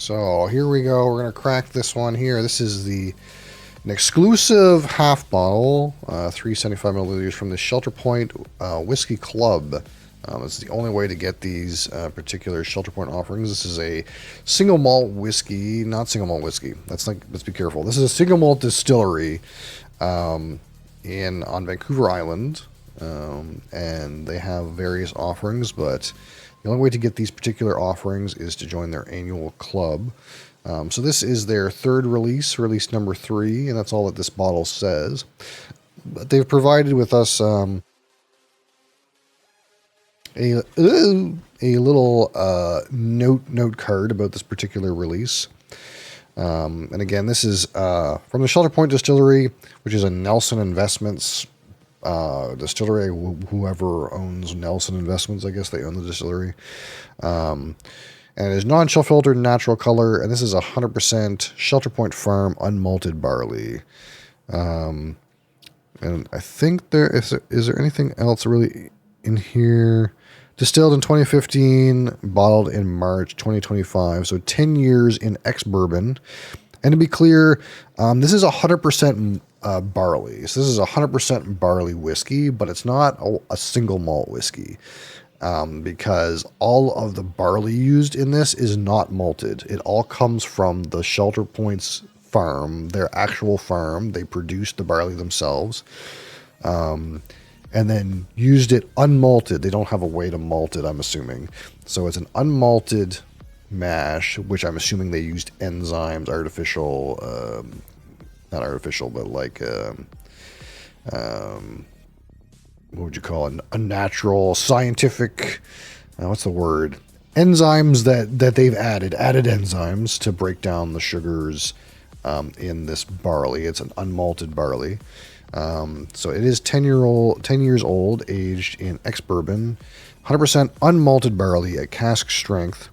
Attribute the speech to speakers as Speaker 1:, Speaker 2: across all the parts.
Speaker 1: So here we go. We're going to crack this one here. This is an exclusive half bottle, 375 milliliters from the Shelter Point Whiskey Club. It's the only way to get these particular Shelter Point offerings. This is a single malt whiskey, not single malt whiskey. Let's be careful. This is a single malt distillery on Vancouver Island, and they have various offerings, but the only way to get these particular offerings is to join their annual club. So this is their third release number 3, and that's all that this bottle says. But they've provided with us a little note card about this particular release. And again, this is from the Shelter Point Distillery, which is a Nelson Investments distillery. Whoever owns Nelson Investments, I guess they own the distillery. And it is non-chill filtered, natural color, and this is 100% Shelter Point Farm unmalted barley. And I think is there anything else really in here? Distilled in 2015, bottled in March 2025, so 10 years in ex-bourbon. And to be clear, this is 100% barley. So this is 100% barley whiskey, but it's not a single malt whiskey. Because all of the barley used in this is not malted. It all comes from the Shelter Point's farm, their actual farm. They produced the barley themselves, and then used it unmalted. They don't have a way to malt it, I'm assuming. So it's an unmalted mash, which I'm assuming they used enzymes, artificial, not artificial, but like, what would you call it? A natural, scientific, what's the word? Enzymes that they've added enzymes to break down the sugars in this barley. It's an unmalted barley. So it is 10 years old, aged in ex-bourbon, 100% unmalted barley at cask strength.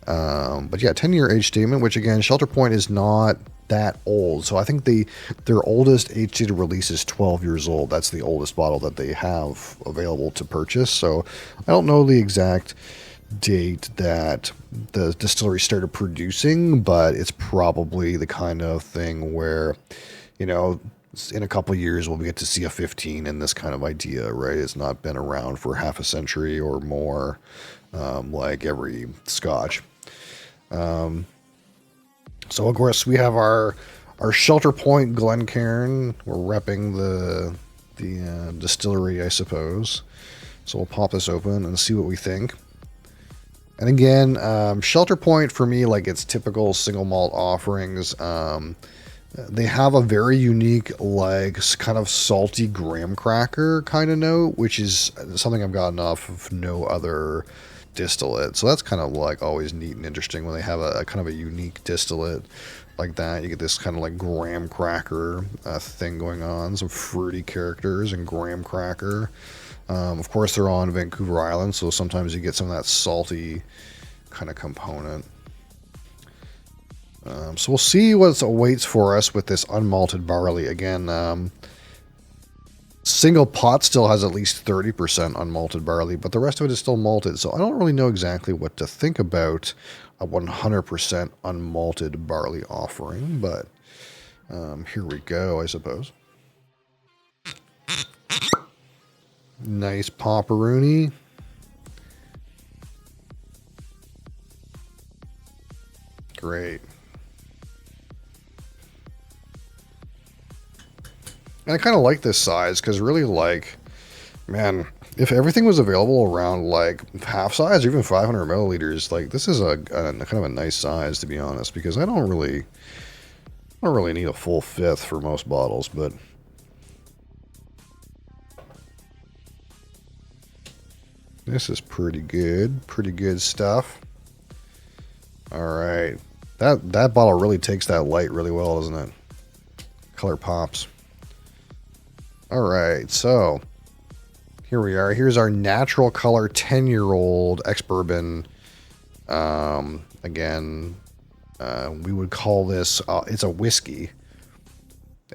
Speaker 1: But yeah, 10-year age statement, which again, Shelter Point is not that old. So I think their oldest age-stated release is 12 years old. That's the oldest bottle that they have available to purchase. So I don't know the exact date that the distillery started producing, but it's probably the kind of thing where, in a couple of years we'll get to see a 15 in this kind of idea, right? It's not been around for half a century or more, like every Scotch. So of course we have our Shelter Point Glencairn. We're repping the distillery, I suppose. So we'll pop this open and see what we think. And again, Shelter Point for me, like its typical single malt offerings, they have a very unique, like kind of salty graham cracker kind of note, which is something I've gotten off of no other distillate. So that's kind of like always neat and interesting when they have a kind of a unique distillate like that. You get this kind of like graham cracker thing going on, some fruity characters and graham cracker. Of course, they're on Vancouver Island, so sometimes you get some of that salty kind of component. So we'll see what awaits for us with this unmalted barley. Again, single pot still has at least 30% unmalted barley, but the rest of it is still malted. So I don't really know exactly what to think about a 100% unmalted barley offering, but here we go, I suppose. Nice popperoonie. Great. And I kind of like this size because really, like, man, if everything was available around like half size or even 500 milliliters, like this is a kind of a nice size, to be honest, because I don't really need a full fifth for most bottles, but this is pretty good stuff. All right, that bottle really takes that light really well, doesn't it? Color pops. All right, so here we are. Here's our natural color 10-year-old ex-bourbon. Again, we would call this, it's a whiskey.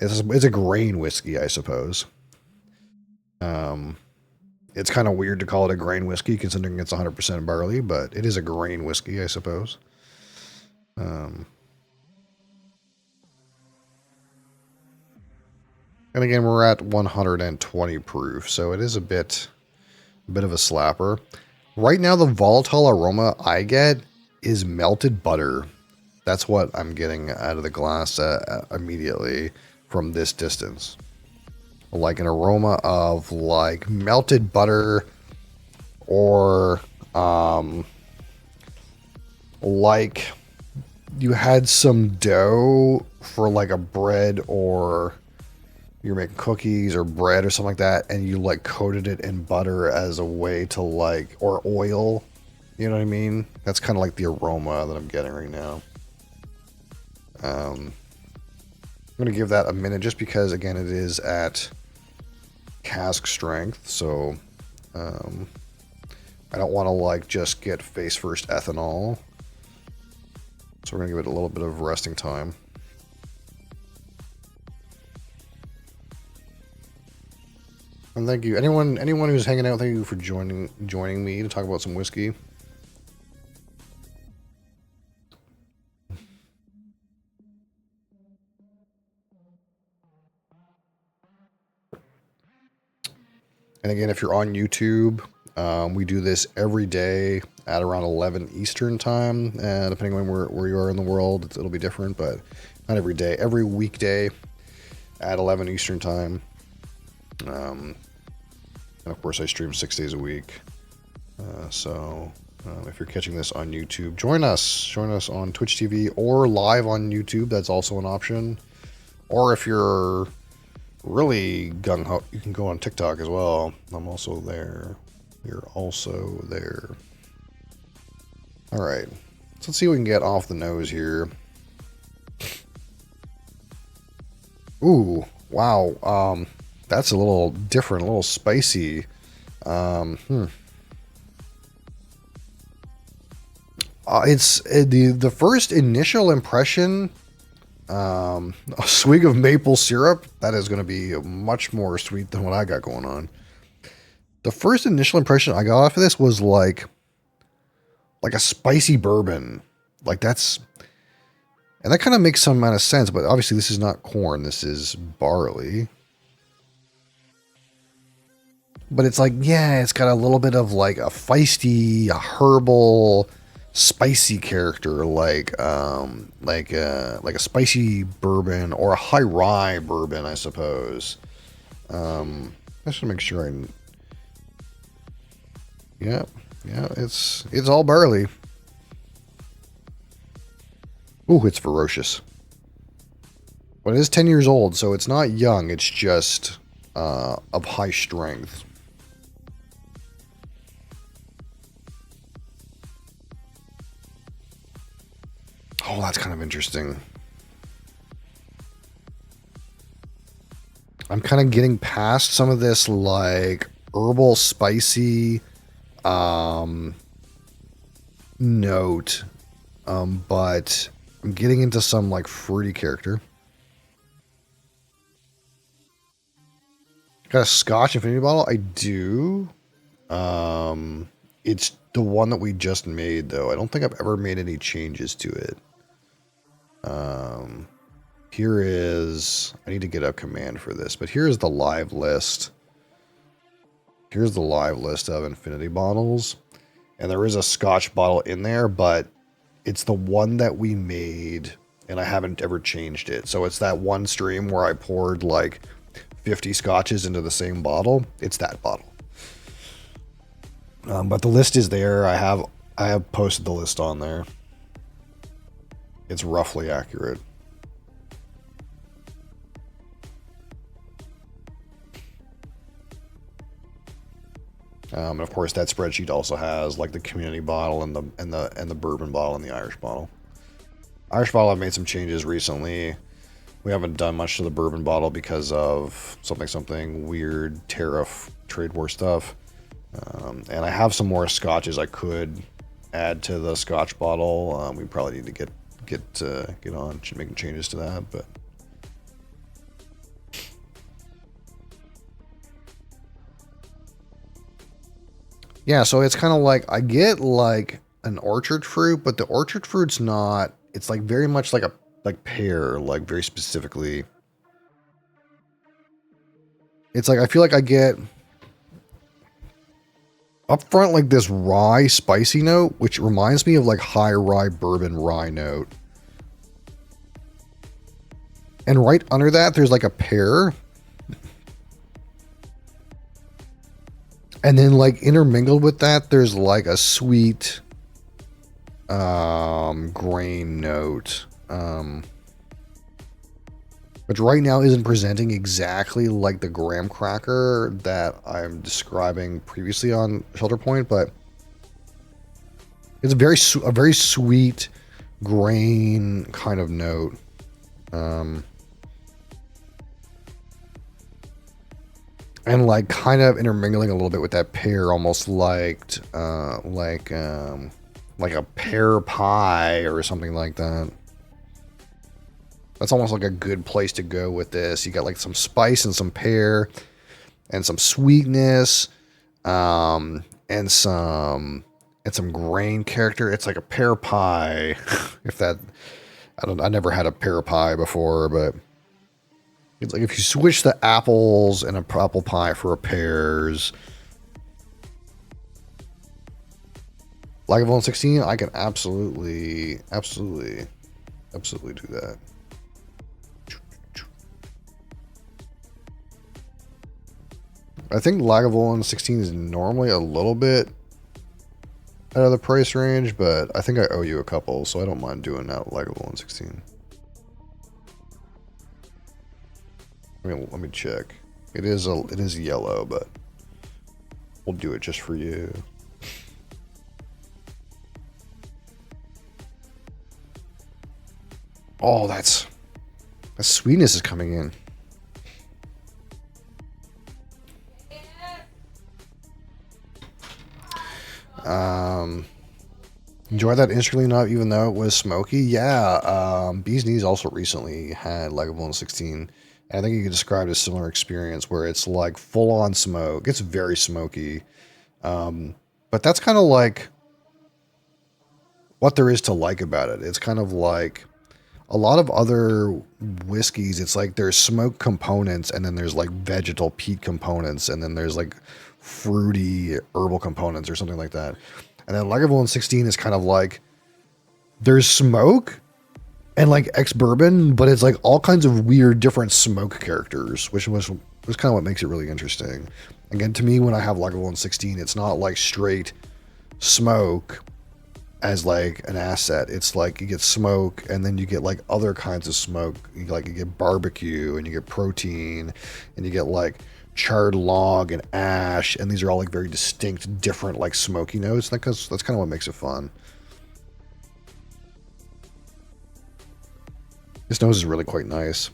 Speaker 1: It's a grain whiskey, I suppose. It's kind of weird to call it a grain whiskey considering it's 100% barley, but it is a grain whiskey, I suppose. Um, and again, we're at 120 proof, so it is a bit of a slapper. Right now, the volatile aroma I get is melted butter. That's what I'm getting out of the glass immediately from this distance. Like an aroma of like melted butter, or like you had some dough for like a bread, or you're making cookies or bread or something like that, and you like coated it in butter as a way to like, or oil. You know what I mean? That's kind of like the aroma that I'm getting right now. I'm going to give that a minute just because, again, it is at cask strength. So I don't want to like just get face first ethanol. So we're going to give it a little bit of resting time. And thank you. Anyone who's hanging out, thank you for joining me to talk about some whiskey. And again, if you're on YouTube, we do this every day at around 11 Eastern time. Depending on where you are in the world, it'll be different, but not every day. Every weekday at 11 Eastern time. And of course, I stream 6 days a week. So if you're catching this on YouTube, join us. Join us on Twitch TV or live on YouTube. That's also an option. Or if you're really gung-ho, you can go on TikTok as well. I'm also there. You're also there. All right. So let's see what we can get off the nose here. Ooh, wow. That's a little different, a little spicy. It's the first initial impression. A swig of maple syrup. That is going to be much more sweet than what I got going on. The first initial impression I got off of this was like a spicy bourbon. Like that's, and that kind of makes some amount of sense. But obviously, this is not corn. This is barley. But it's like, yeah, it's got a little bit of like a feisty, a herbal, spicy character, like a spicy bourbon or a high rye bourbon, I suppose. I should make sure yeah, it's all barley. Ooh, it's ferocious. But it is 10 years old, so it's not young. It's just of high strength. Oh, that's kind of interesting. I'm kind of getting past some of this like herbal spicy note, but I'm getting into some like fruity character. Got a Scotch Infinity bottle? I do. It's the one that we just made though. I don't think I've ever made any changes to it. Here is, I need to get a command for this, but here's the live list. Here's the live list of infinity bottles. And there is a Scotch bottle in there, but it's the one that we made and I haven't ever changed it. So it's that one stream where I poured like 50 scotches into the same bottle. It's that bottle. But the list is there. I have posted the list on there. It's roughly accurate. And of course, that spreadsheet also has like the community bottle and the bourbon bottle and the Irish bottle. Irish bottle, I've made some changes recently. We haven't done much to the bourbon bottle because of something weird tariff trade war stuff. And I have some more scotches I could add to the scotch bottle. We probably need to get on making changes to that, but. Yeah, so it's kind of like, I get like an orchard fruit, but the orchard fruit's not it's like very much like a pear, like very specifically. It's like I feel like I get up front like this rye spicy note, which reminds me of like high rye bourbon rye note. And right under that, there's like a pear. And then like intermingled with that, there's like a sweet grain note. Which right now isn't presenting exactly like the graham cracker that I'm describing previously on Shelter Point, but it's a very sweet grain kind of note. And like kind of intermingling a little bit with that pear, almost like a pear pie or something like that. That's almost like a good place to go with this. You got like some spice and some pear and some sweetness, and some grain character. It's like a pear pie. If that, I never had a pear pie before, but it's like if you switch the apples in a apple pie for a pears. Lagavulin 16, I can absolutely do that. I think Lagavulin 16 is normally a little bit out of the price range, but I think I owe you a couple, so I don't mind doing that Lagavulin 16. Let me check. It is yellow, but we'll do it just for you. Oh, that sweetness is coming in. Enjoy that instantly, not even though it was smoky. Yeah, Bee's Knees also recently had Lagavulin 16. And I think you could describe a similar experience where it's like full on smoke. It's very smoky. But that's kind of like what there is to like about it. It's kind of like a lot of other whiskeys. It's like there's smoke components and then there's like vegetal peat components and then there's like fruity herbal components or something like that. And then Lagavulin 16 is kind of like there's smoke and like ex-bourbon, but it's like all kinds of weird different smoke characters, which was kind of what makes it really interesting. Again, to me, when I have Lagavulin 16, it's not like straight smoke as like an asset. It's like you get smoke and then you get like other kinds of smoke. You get barbecue and you get protein and you get like charred log and ash, and these are all like very distinct, different like smoky notes. That's kind of what makes it fun. This nose is really quite nice.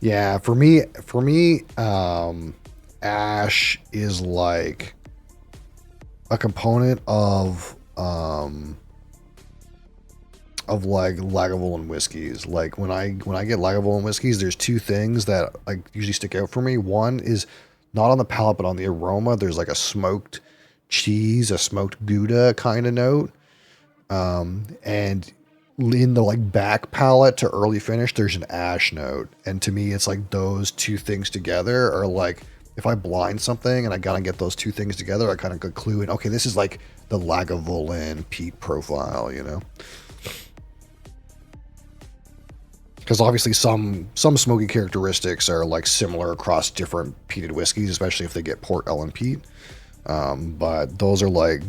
Speaker 1: Yeah, for me, ash is like a component of like Lagavulin whiskeys. Like when I get Lagavulin whiskeys, there's two things that like usually stick out for me. One is not on the palate, but on the aroma. There's like a smoked cheese, a smoked Gouda kind of note. And in the like back palate to early finish, there's an ash note. And to me, it's like those two things together are like, if I blind something and I gotta get those two things together, I kind of could clue in, okay, this is like the Lagavulin peat profile, you know? Because obviously some smoky characteristics are like similar across different peated whiskeys, especially if they get port, ale, and peat. But those are like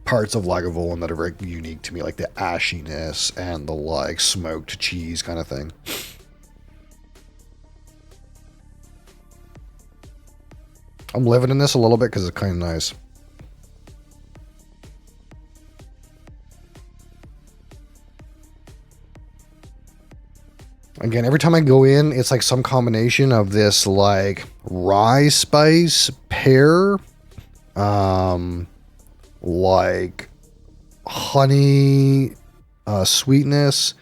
Speaker 1: parts of Lagavulin that are very unique to me, like the ashiness and the like smoked cheese kind of thing. I'm living in this a little bit because it's kind of nice. Again, every time I go in, it's like some combination of this like rye spice, pear, like honey, sweetness,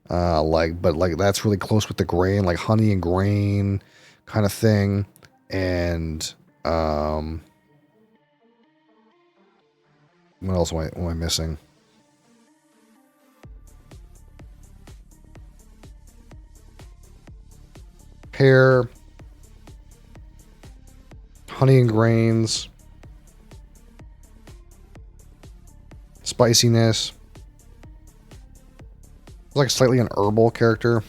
Speaker 1: but like that's really close with the grain, like honey and grain kind of thing. And What else am I missing? Pear, honey and grains, spiciness. It's like slightly an herbal character.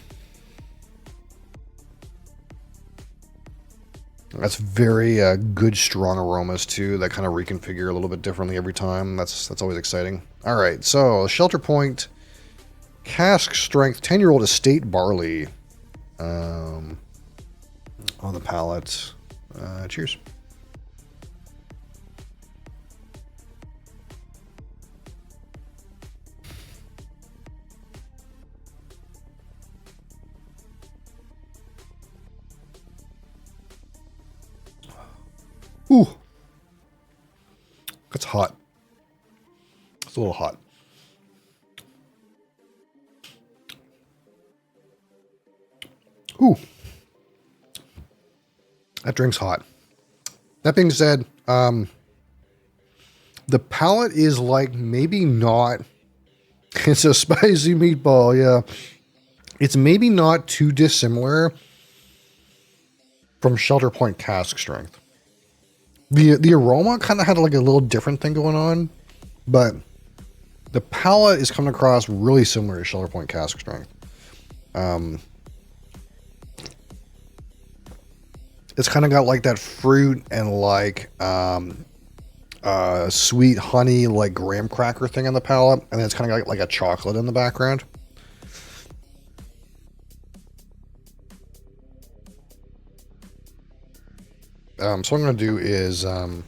Speaker 1: That's very good, strong aromas too. That kind of reconfigure a little bit differently every time. That's always exciting. All right, so Shelter Point, Cask Strength, 10-year-old estate barley. On the palate. Cheers. Ooh. That's hot. It's a little hot. Ooh. That drink's hot. That being said, the palate is like maybe not... It's a spicy meatball, yeah. It's maybe not too dissimilar from Shelter Point Cask Strength. The aroma kind of had like a little different thing going on, but the palate is coming across really similar to Shelter Point Cask Strength. It's kind of got like that fruit and like sweet honey, like graham cracker thing on the palate, and then it's kind of got like a chocolate in the background. So what I'm going to do is of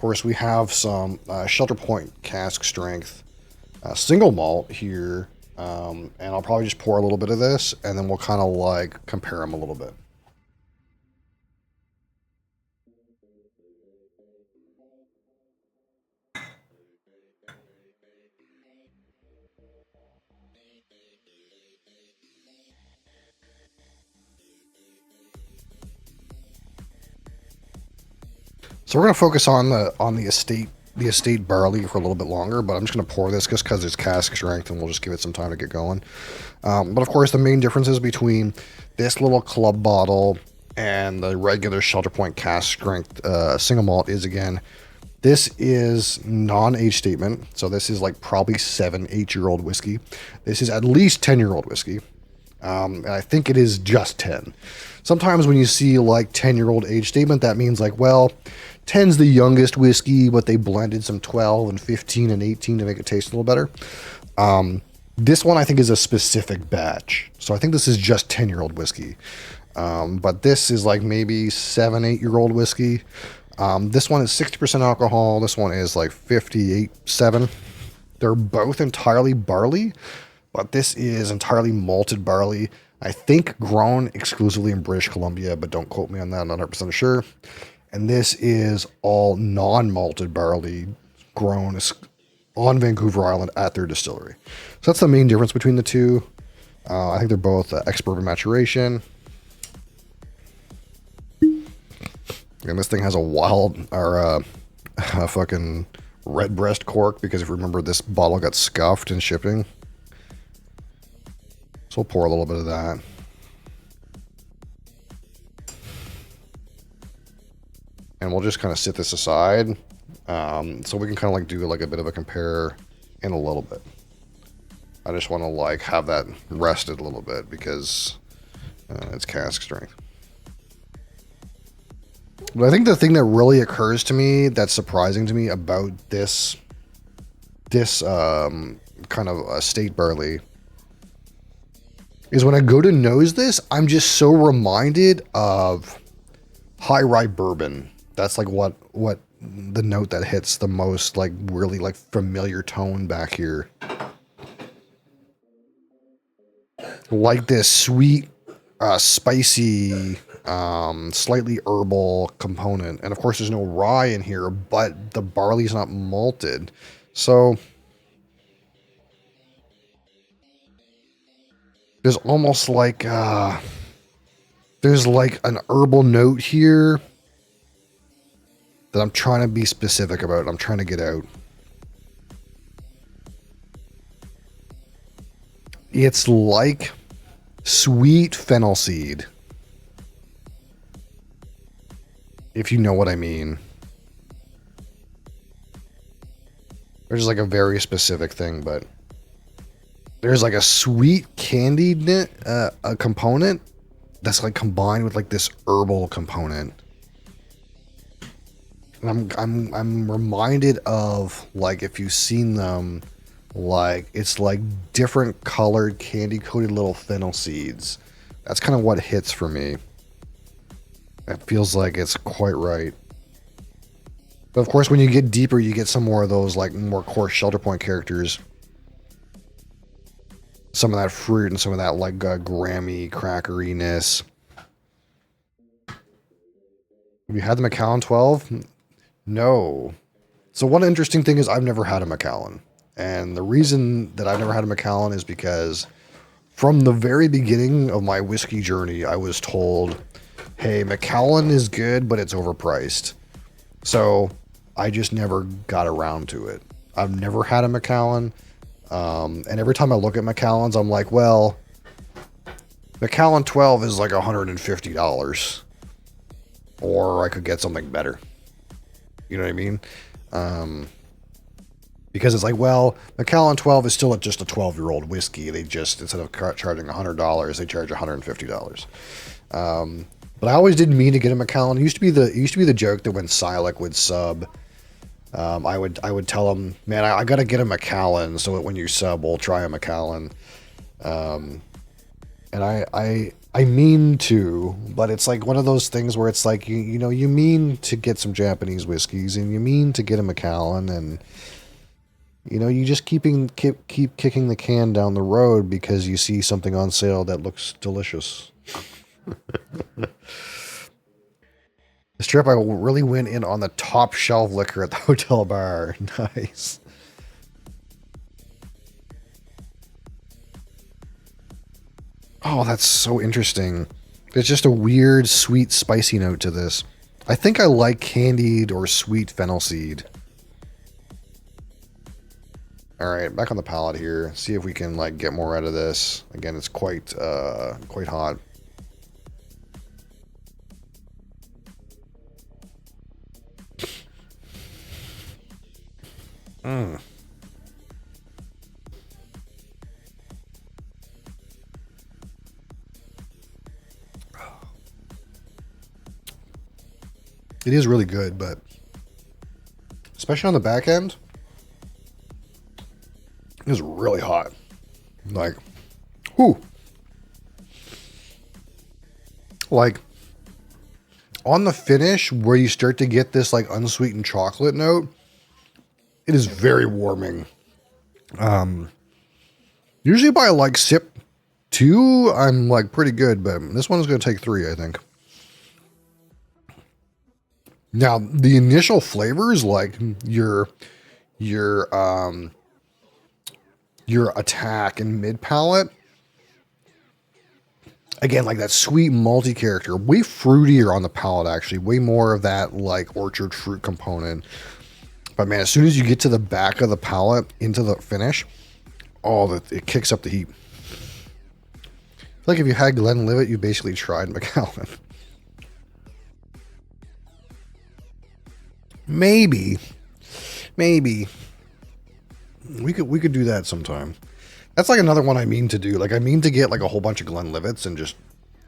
Speaker 1: course, we have some Shelter Point Cask Strength single malt here, and I'll probably just pour a little bit of this, and then we'll kind of like compare them a little bit. So we're going to focus on the estate barley for a little bit longer, but I'm just going to pour this just because it's cask strength, and we'll just give it some time to get going. But of course, the main differences between this little club bottle and the regular Shelter Point cask strength single malt is, again, this is non-age statement, so this is like probably 7-8-year-old whiskey. This is at least 10-year-old whiskey. And I think it is just 10. Sometimes when you see like 10-year-old age statement, that means like, well, 10's the youngest whiskey, but they blended some 12 and 15 and 18 to make it taste a little better. This one I think is a specific batch. So I think this is just 10-year-old whiskey. But this is like maybe 7-8-year-old whiskey. This one is 60% alcohol. This one is like 58.7. They're both entirely barley, but this is entirely malted barley. I think grown exclusively in British Columbia, but don't quote me on that. I'm not 100% sure. And this is all non-malted barley grown on Vancouver Island at their distillery. So that's the main difference between the two. I think they're both ex-bourbon maturation. And this thing has a wild, or a fucking redbreast cork, because if you remember, this bottle got scuffed in shipping. So we'll pour a little bit of that. And we'll just kind of sit this aside, so we can kind of like do like a bit of a compare in a little bit. I just want to like have that rested a little bit because it's cask strength. But I think the thing that really occurs to me that's surprising to me about this kind of estate barley is when I go to nose this, I'm just so reminded of high rye bourbon. That's like what the note that hits the most, like really like familiar tone back here. Like this sweet, spicy, slightly herbal component. And of course there's no rye in here, but the barley's not malted. So There's almost like there's like an herbal note here that I'm trying to be specific about. I'm trying to get out. It's like sweet fennel seed, if you know what I mean. There's like a very specific thing, but there's like a sweet candied a component that's like combined with like this herbal component. And I'm reminded of, like, if you've seen them, like it's like different colored candy coated little fennel seeds. That's kind of what hits for me. It feels like it's quite right. But of course, when you get deeper, you get some more of those like more core Shelter Point characters. Some of that fruit and some of that like Grammy crackeriness. Have you had the Macallan 12? No. So one interesting thing is I've never had a Macallan. And the reason that I've never had a Macallan is because from the very beginning of my whiskey journey, I was told, hey, Macallan is good, but it's overpriced. So I just never got around to it. I've never had a Macallan. And every time I look at Macallans, I'm like, well, Macallan 12 is like $150. Or I could get something better. You know what I mean? Because it's like, well, Macallan 12 is still just a 12-year-old whiskey. They just, instead of charging $100, they charge $150. But I always didn't mean to get a Macallan. It used to be the joke that when Silac would sub, I would tell him, man, I got to get a Macallan so that when you sub, we'll try a Macallan. And I mean to, but it's like one of those things where it's like, you know, you mean to get some Japanese whiskeys and you mean to get a Macallan, and you know, you just keep kicking the can down the road because you see something on sale that looks delicious. This trip, I really went in on the top shelf liquor at the hotel bar. Nice. Oh, that's so interesting. There's just a weird, sweet, spicy note to this. I think I like candied or sweet fennel seed. All right, back on the palate here. See if we can like get more out of this. Again, it's quite hot. Mm. It is really good, but especially on the back end, it is really hot. Like, whoo. Like, on the finish, where you start to get this like unsweetened chocolate note, it is very warming. Usually by like sip 2, I'm like pretty good, but this one's going to take 3, I think. Now, the initial flavors, like your attack and mid palate, again, like that sweet malty character, way fruitier on the palate, actually, way more of that like orchard fruit component. But man, as soon as you get to the back of the palate into the finish, it kicks up the heat. Like if you had Glenlivet, you basically tried Macallan. Maybe we could do that sometime. That's like another one I mean to do. Like I mean to get like a whole bunch of Glenlivets and just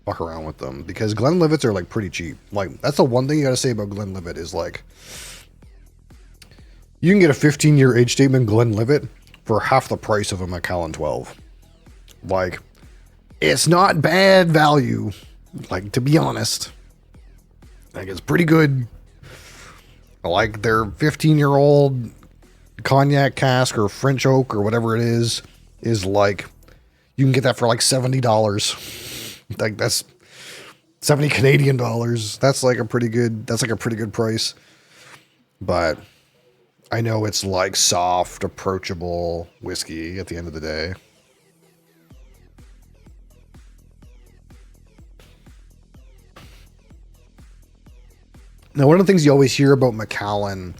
Speaker 1: fuck around with them, because Glenlivets are like pretty cheap. Like that's the one thing you got to say about Glenlivet is like you can get a 15-year age statement Glenlivet for half the price of a Macallan 12. Like it's not bad value. Like, to be honest, like it's pretty good. Like their 15-year-old cognac cask or French oak or whatever it is like, you can get that for like $70. Like that's 70 Canadian dollars. That's like a pretty good price. But I know it's like soft, approachable whiskey at the end of the day. Now, one of the things you always hear about Macallan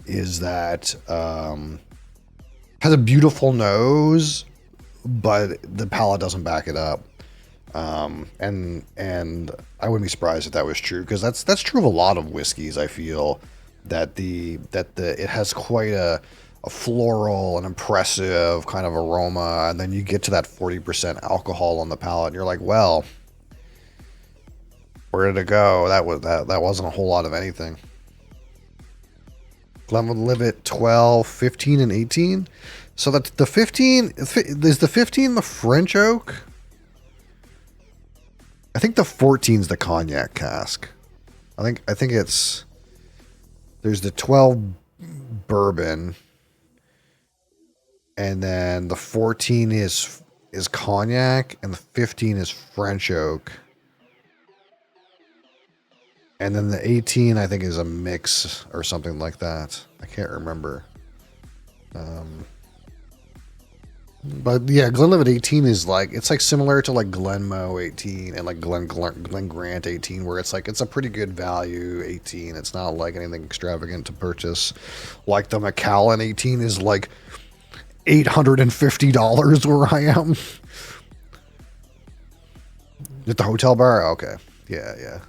Speaker 1: is that has a beautiful nose, but the palate doesn't back it up. And I wouldn't be surprised if that was true, because that's true of a lot of whiskeys. I feel that it has quite a floral and impressive kind of aroma, and then you get to that 40% alcohol on the palate, and you're like, well, where did it go? That wasn't a whole lot of anything. Glenlivet 12, 15, and 18. So that's the 15. Is the 15 the French oak? I think the 14 is the cognac cask. I think it's, there's the 12 bourbon, and then the 14 is cognac, and the 15 is French oak. And then the 18, I think, is a mix or something like that. I can't remember. But yeah, Glenlivet 18 is like, it's like similar to like Glenmoe 18 and like Glen Grant 18, where it's like, it's a pretty good value 18. It's not like anything extravagant to purchase. Like the Macallan 18 is like $850 where I am. At the hotel bar? Okay. Yeah.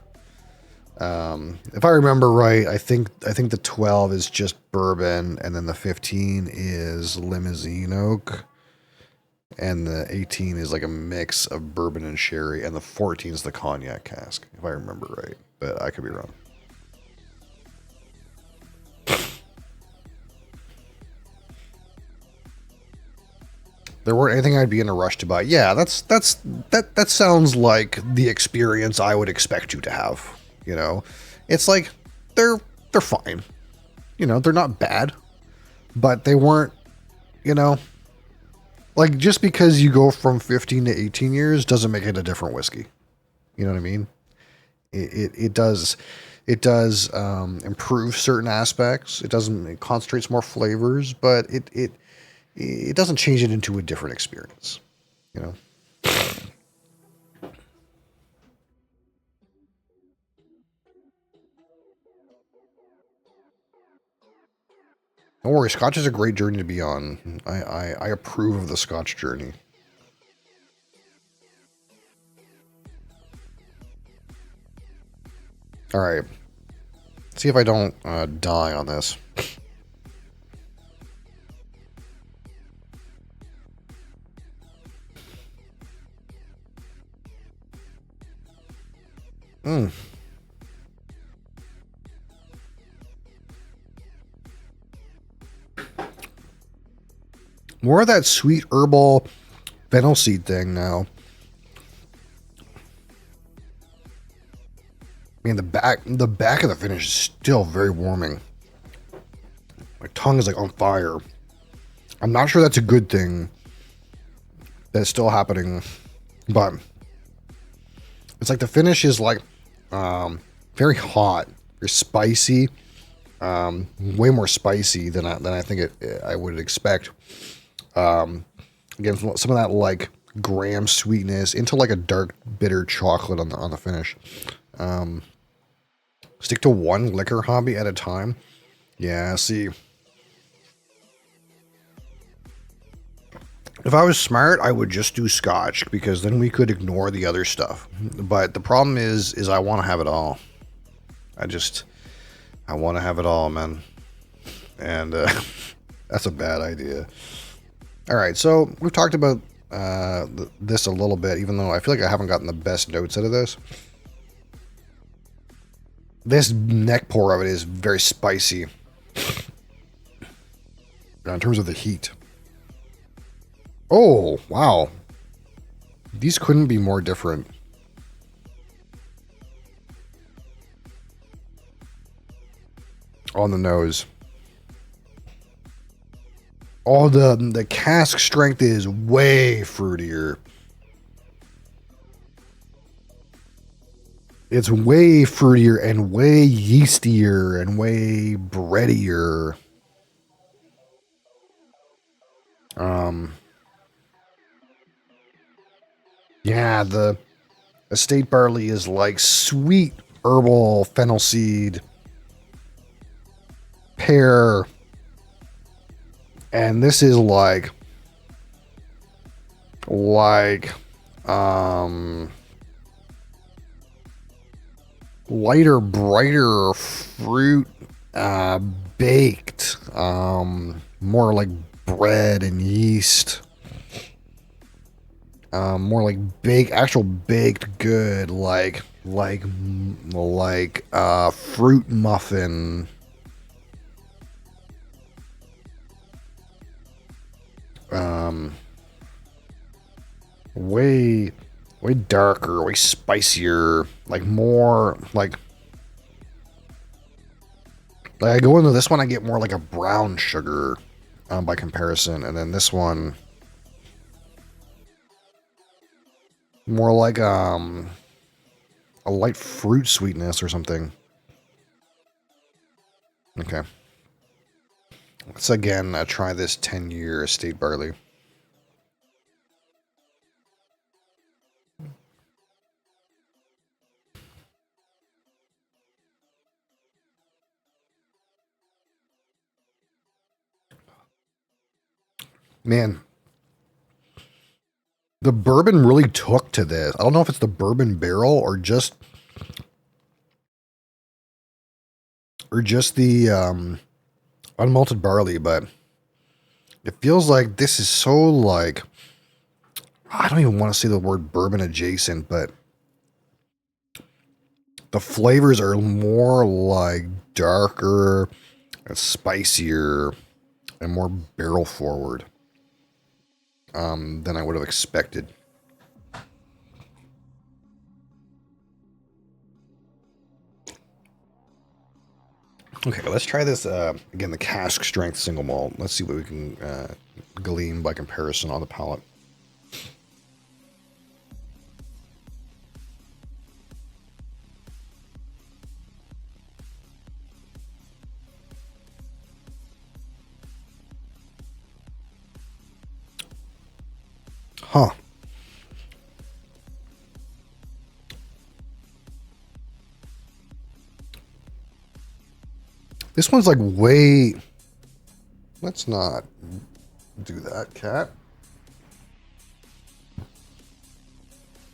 Speaker 1: If I remember right, I think the 12 is just bourbon, and then the 15 is limousine oak, and the 18 is like a mix of bourbon and sherry, and the 14 is the cognac cask, if I remember right, but I could be wrong. There weren't anything I'd be in a rush to buy. Yeah, that sounds like the experience I would expect you to have. You know, it's like they're fine. You know, they're not bad, but they weren't, you know, like, just because you go from 15 to 18 years doesn't make it a different whiskey. You know what I mean? It does improve certain aspects. It concentrates more flavors, but it doesn't change it into a different experience. You know. Don't worry, Scotch is a great journey to be on. I approve of the Scotch journey. All right. See if I don't die on this. More of that sweet herbal fennel seed thing now. I mean, the back of the finish is still very warming. My tongue is like on fire. I'm not sure that's a good thing that's still happening, but it's like the finish is like very hot, very spicy, way more spicy than I think I would expect. Again, some of that like graham sweetness into like a dark bitter chocolate on the finish. Stick to one liquor hobby at a time. Yeah, see, if I was smart, I would just do Scotch, because then we could ignore the other stuff. But the problem is I want to have it all. I want to have it all, man. And that's a bad idea. All right, so we've talked about this a little bit, even though I feel like I haven't gotten the best notes out of this. This neck pour of it is very spicy in terms of the heat. Oh, wow. These couldn't be more different. On the nose. Oh, the cask strength is way fruitier. It's way fruitier and way yeastier and way breadier. Yeah, the estate barley is like sweet herbal fennel seed. pear, and this is like lighter, brighter fruit, baked, more like bread and yeast, more like actual baked good, like fruit muffin. Way darker, way spicier, like more like I go into this one, I get more like a brown sugar, by comparison, and then this one more like a light fruit sweetness or something. Okay, let's again try this 10-year estate barley. Man, the bourbon really took to this. I don't know if it's the bourbon barrel or just the unmalted barley, but it feels like this is so like, I don't even want to say the word bourbon adjacent, but the flavors are more like darker and spicier and more barrel forward, than I would have expected. Okay, let's try this, again, the cask strength single malt. Let's see what we can glean by comparison on the palate. Huh. This one's like way... Let's not do that, cat.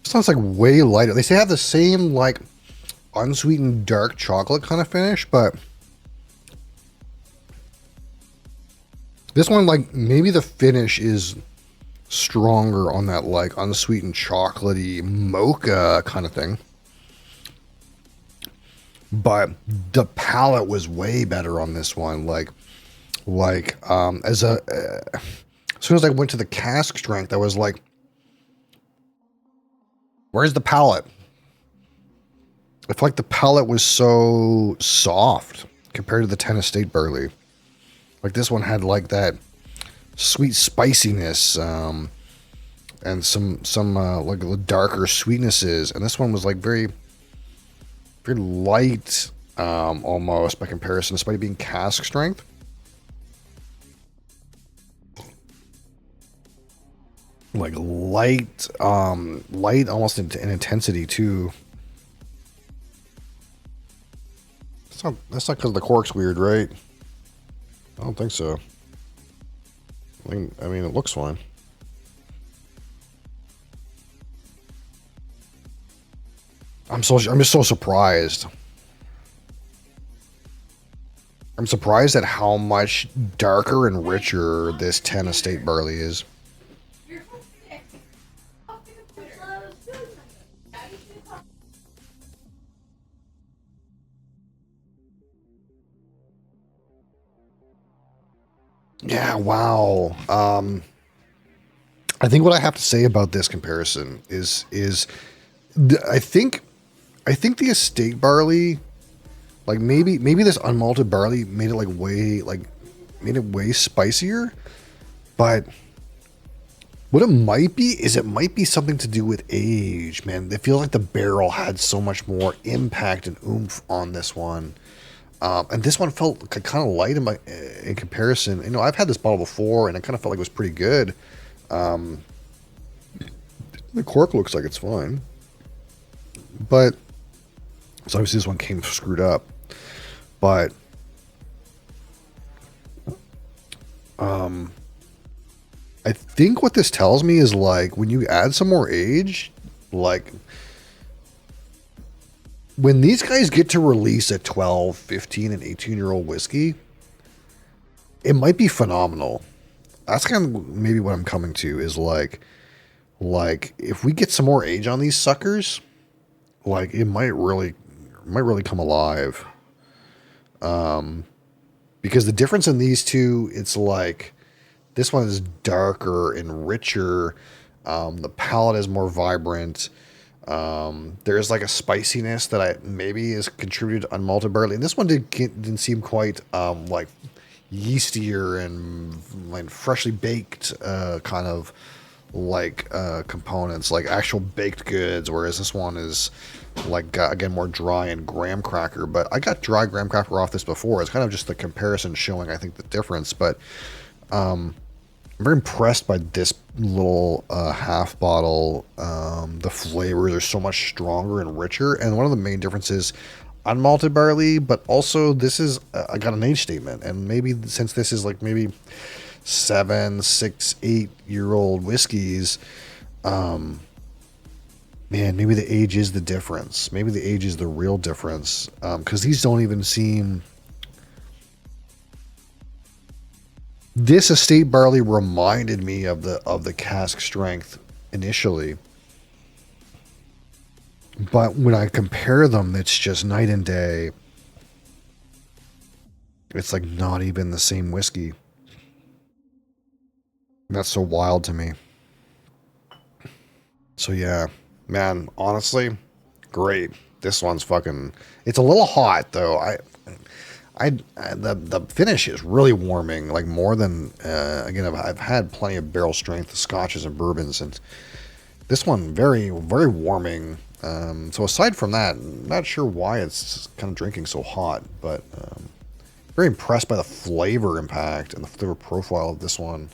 Speaker 1: This one's like way lighter. They say have the same like unsweetened dark chocolate kind of finish, but this one, like, maybe the finish is stronger on that like unsweetened chocolatey mocha kind of thing. But the palate was way better on this one. As soon as I went to the cask strength, I was like, where's the palate? I feel like the palate was so soft compared to the 10 estate barley. Like this one had like that sweet spiciness, and some like darker sweetnesses, and this one was like very light, almost by comparison, despite being cask strength. Like light almost in intensity too. That's not because the cork's weird, right? I don't think so. I mean, it looks fine. I'm just so surprised. I'm surprised at how much darker and richer this 10 estate barley is. Yeah, wow. I think what I have to say about this comparison is I think the estate barley, like maybe this unmalted barley made it made it way spicier, but what it might be is it might be something to do with age, man. It feels like the barrel had so much more impact and oomph on this one. And this one felt kind of light in comparison. You know, I've had this bottle before, and I kind of felt like it was pretty good. The cork looks like it's fine, but so obviously this one came screwed up. But I think what this tells me is like when you add some more age, like when these guys get to release a 12, 15, and 18-year-old whiskey, it might be phenomenal. That's kind of maybe what I'm coming to is like if we get some more age on these suckers, like it might really come alive. Because the difference in these two, it's like this one is darker and richer. The palate is more vibrant. There's like a spiciness that I maybe is contributed to unmalted barley. And this one didn't seem quite like yeastier and like freshly baked kind of like components, like actual baked goods. Whereas this one is like again more dry and graham cracker. But I got dry graham cracker off this before. It's kind of just the comparison showing I think the difference. But I'm very impressed by this little half bottle. The flavors are so much stronger and richer. And one of the main differences, unmalted barley, but also this is, I got an age statement. And maybe since this is like maybe 7, 6, 8-year-old whiskeys, man, maybe the age is the difference. Maybe the age is the real difference. Because these don't even seem... This estate barley reminded me of the cask strength initially, but when I compare them, it's just night and day. It's like not even the same whiskey. And that's so wild to me. So yeah, man, honestly, great. This one's fucking. It's a little hot though. The finish is really warming, like more than again. I've had plenty of barrel strength scotches and bourbons, and this one very very warming. So aside from that, not sure why it's kind of drinking so hot, but very impressed by the flavor impact and the flavor profile of this one.